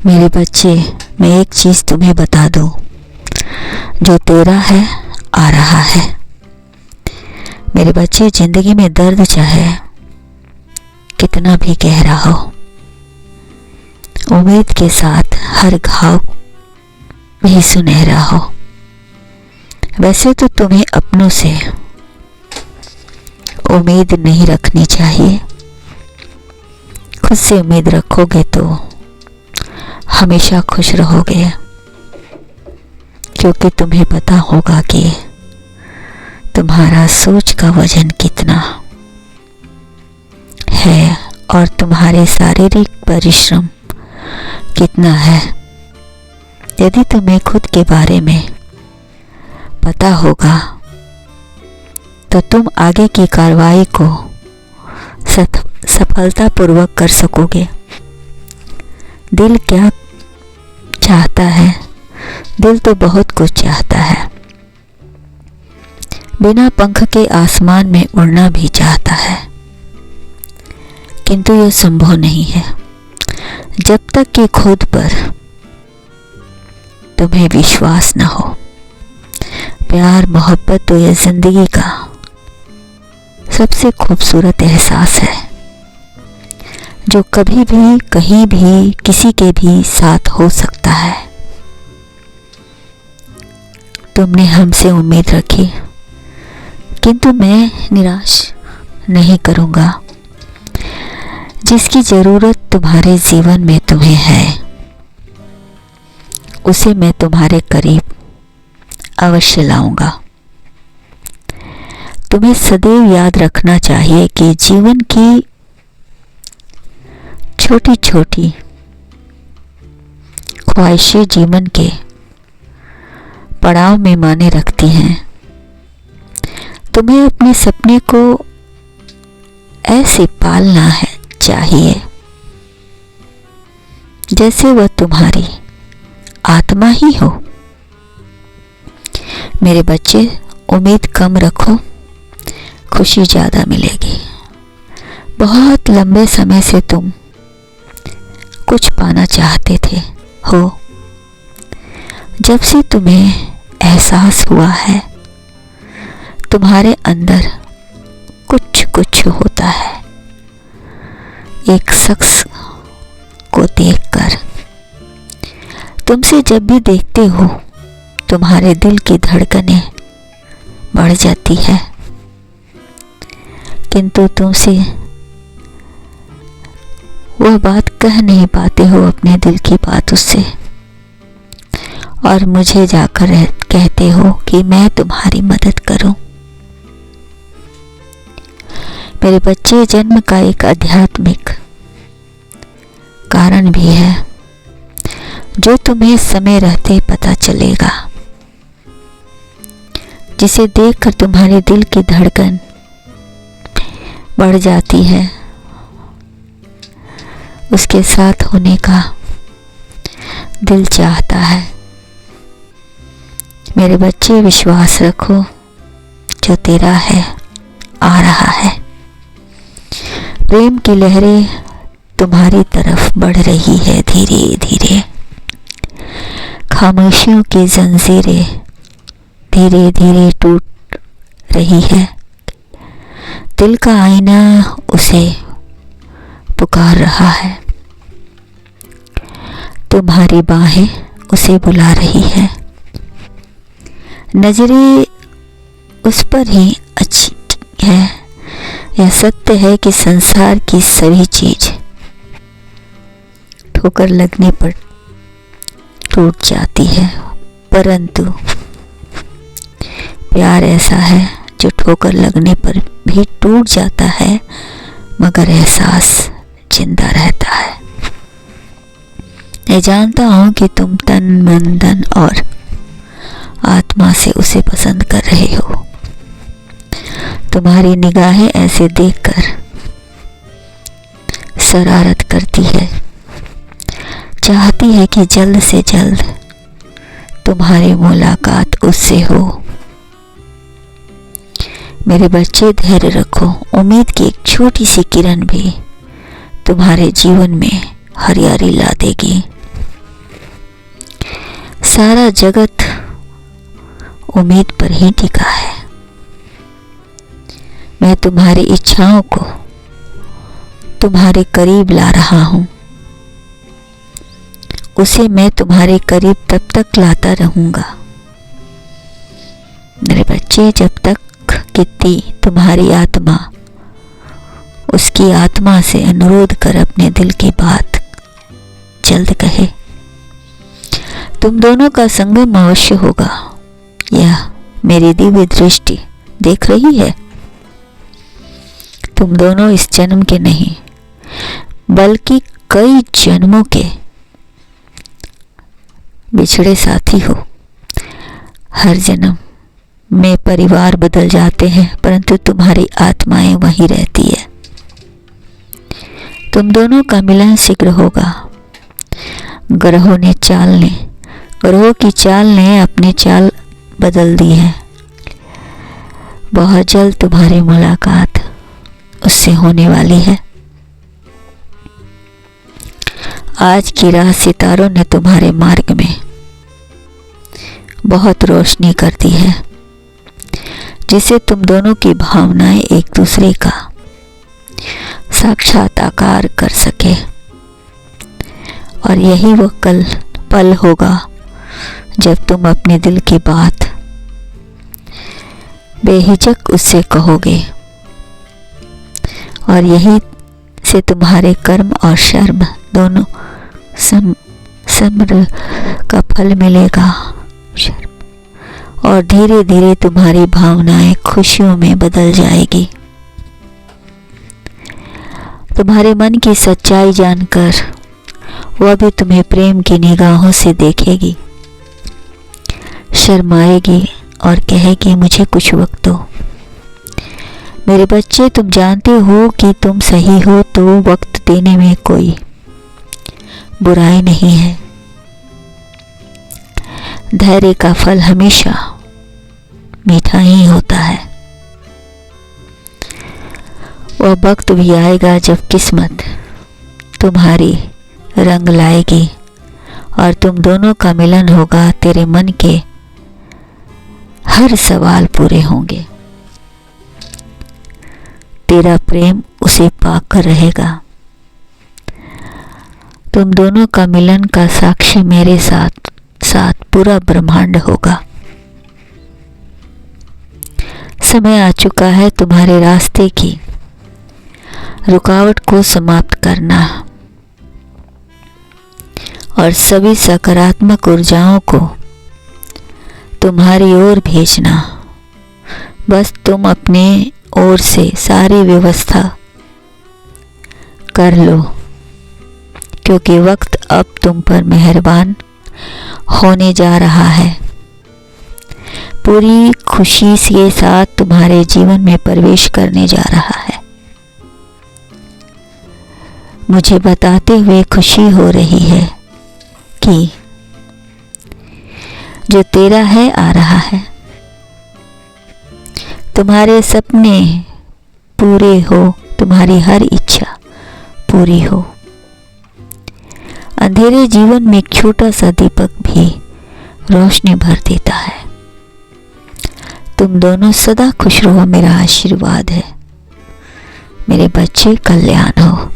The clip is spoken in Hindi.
मेरे बच्चे, मैं एक चीज़ तुम्हें बता दूं, जो तेरा है आ रहा है। मेरे बच्चे, जिंदगी में दर्द चाहे कितना भी गहरा हो, उम्मीद के साथ हर घाव भी सुनहरा हो। वैसे तो तुम्हें अपनों से उम्मीद नहीं रखनी चाहिए, खुद से उम्मीद रखोगे तो हमेशा खुश रहोगे, क्योंकि तुम्हें पता होगा कि तुम्हारा सोच का वजन कितना है और तुम्हारे शारीरिक परिश्रम कितना है। यदि तुम्हें खुद के बारे में पता होगा तो तुम आगे की कार्रवाई को सफलतापूर्वक कर सकोगे। दिल क्या चाहता है? दिल तो बहुत कुछ चाहता है। बिना पंख के आसमान में उड़ना भी चाहता है, किंतु यह संभव नहीं है जब तक कि खुद पर तुम्हें विश्वास न हो। प्यार मोहब्बत तो यह जिंदगी का सबसे खूबसूरत एहसास है, जो कभी भी कहीं भी किसी के भी साथ हो सकता है। तुमने हमसे उम्मीद रखी, किंतु मैं निराश नहीं करूंगा। जिसकी जरूरत तुम्हारे जीवन में तुम्हें है, उसे मैं तुम्हारे करीब अवश्य लाऊंगा। तुम्हें सदैव याद रखना चाहिए कि जीवन की छोटी छोटी ख्वाहिशें जीवन के पड़ाव में माने रखती हैं। तुम्हें अपने सपने को ऐसे पालना है चाहिए जैसे वह तुम्हारी आत्मा ही हो। मेरे बच्चे, उम्मीद कम रखो, खुशी ज़्यादा मिलेगी। बहुत लंबे समय से तुम कुछ पाना चाहते थे हो। जब से तुम्हें एहसास हुआ है तुम्हारे अंदर कुछ कुछ होता है, एक शख्स को देखकर तुमसे जब भी देखते हो तुम्हारे दिल की धड़कनें बढ़ जाती है, किंतु तुमसे वह बात कह नहीं पाते हो, अपने दिल की बात उससे, और मुझे जाकर कहते हो कि मैं तुम्हारी मदद करूं। मेरे बच्चे, जन्म का एक आध्यात्मिक कारण भी है जो तुम्हें समय रहते पता चलेगा, जिसे देखकर तुम्हारे दिल की धड़कन बढ़ जाती है। उसके साथ होने का दिल चाहता है। मेरे बच्चे, विश्वास रखो, जो तेरा है आ रहा है। प्रेम की लहरें तुम्हारी तरफ बढ़ रही है धीरे धीरे। खामोशियों की जंजीरें धीरे धीरे टूट रही है। दिल का आईना उसे पुकार रहा है। तुम्हारी बाहें उसे बुला रही है। नजरें उस पर ही अच्छी है। यह सत्य है कि संसार की सभी चीज ठोकर लगने पर टूट जाती है, परंतु प्यार ऐसा है जो ठोकर लगने पर भी टूट जाता है, मगर एहसास जिंदा रहता है। मैं जानता हूं कि तुम तन मन धन और आत्मा से उसे पसंद कर रहे हो। तुम्हारी निगाहें ऐसे देखकर शरारत करती है, चाहती है कि जल्द से जल्द तुम्हारी मुलाकात उससे हो। मेरे बच्चे, धैर्य रखो। उम्मीद की एक छोटी सी किरण भी तुम्हारे जीवन में हरियाली ला देगी। सारा जगत उम्मीद पर ही टिका है। मैं तुम्हारी इच्छाओं को तुम्हारे करीब ला रहा हूं। उसे मैं तुम्हारे करीब तब तक लाता रहूंगा मेरे बच्चे, जब तक कि तुम्हारी आत्मा उसकी आत्मा से अनुरोध कर अपने दिल की बात जल्द कहे। तुम दोनों का संगम अवश्य होगा, यह मेरी दिव्य दृष्टि देख रही है। तुम दोनों इस जन्म के नहीं बल्कि कई जन्मों के बिछड़े साथी हो। हर जन्म में परिवार बदल जाते हैं, परंतु तुम्हारी आत्माएं वहीं रहती है। तुम दोनों का मिलन शीघ्र होगा। ग्रहों की चाल ने अपनी चाल बदल दी है। बहुत जल्द तुम्हारी मुलाकात उससे होने वाली है। आज की रात सितारों ने तुम्हारे मार्ग में बहुत रोशनी कर दी है, जिससे तुम दोनों की भावनाएं एक दूसरे का साक्षात्कार कर सके। और यही वो पल होगा जब तुम अपने दिल की बात बेहिचक उससे कहोगे, और यही से तुम्हारे कर्म और शर्म दोनों समर का फल मिलेगा। और धीरे धीरे तुम्हारी भावनाएं खुशियों में बदल जाएगी। तुम्हारे मन की सच्चाई जानकर वह भी तुम्हें प्रेम की निगाहों से देखेगी, शर्माएगी और कहेगी मुझे कुछ वक्त दो। मेरे बच्चे, तुम जानते हो कि तुम सही हो, तो वक्त देने में कोई बुराई नहीं है। धैर्य का फल हमेशा मीठा ही होता है। वह वक्त भी आएगा जब किस्मत तुम्हारी रंग लाएगी और तुम दोनों का मिलन होगा। तेरे मन के हर सवाल पूरे होंगे। तेरा प्रेम उसे पाकर रहेगा। तुम दोनों का मिलन का साक्षी मेरे साथ पूरा ब्रह्मांड होगा। समय आ चुका है तुम्हारे रास्ते की रुकावट को समाप्त करना और सभी सकारात्मक ऊर्जाओं को तुम्हारी ओर भेजना। बस तुम अपने ओर से सारी व्यवस्था कर लो, क्योंकि वक्त अब तुम पर मेहरबान होने जा रहा है। पूरी खुशी के साथ तुम्हारे जीवन में प्रवेश करने जा रहा है। मुझे बताते हुए खुशी हो रही है कि जो तेरा है आ रहा है। तुम्हारे सपने पूरे हो, तुम्हारी हर इच्छा पूरी हो। अंधेरे जीवन में एक छोटा सा दीपक भी रोशनी भर देता है। तुम दोनों सदा खुश रहो, मेरा आशीर्वाद है। मेरे बच्चे, कल्याण हो।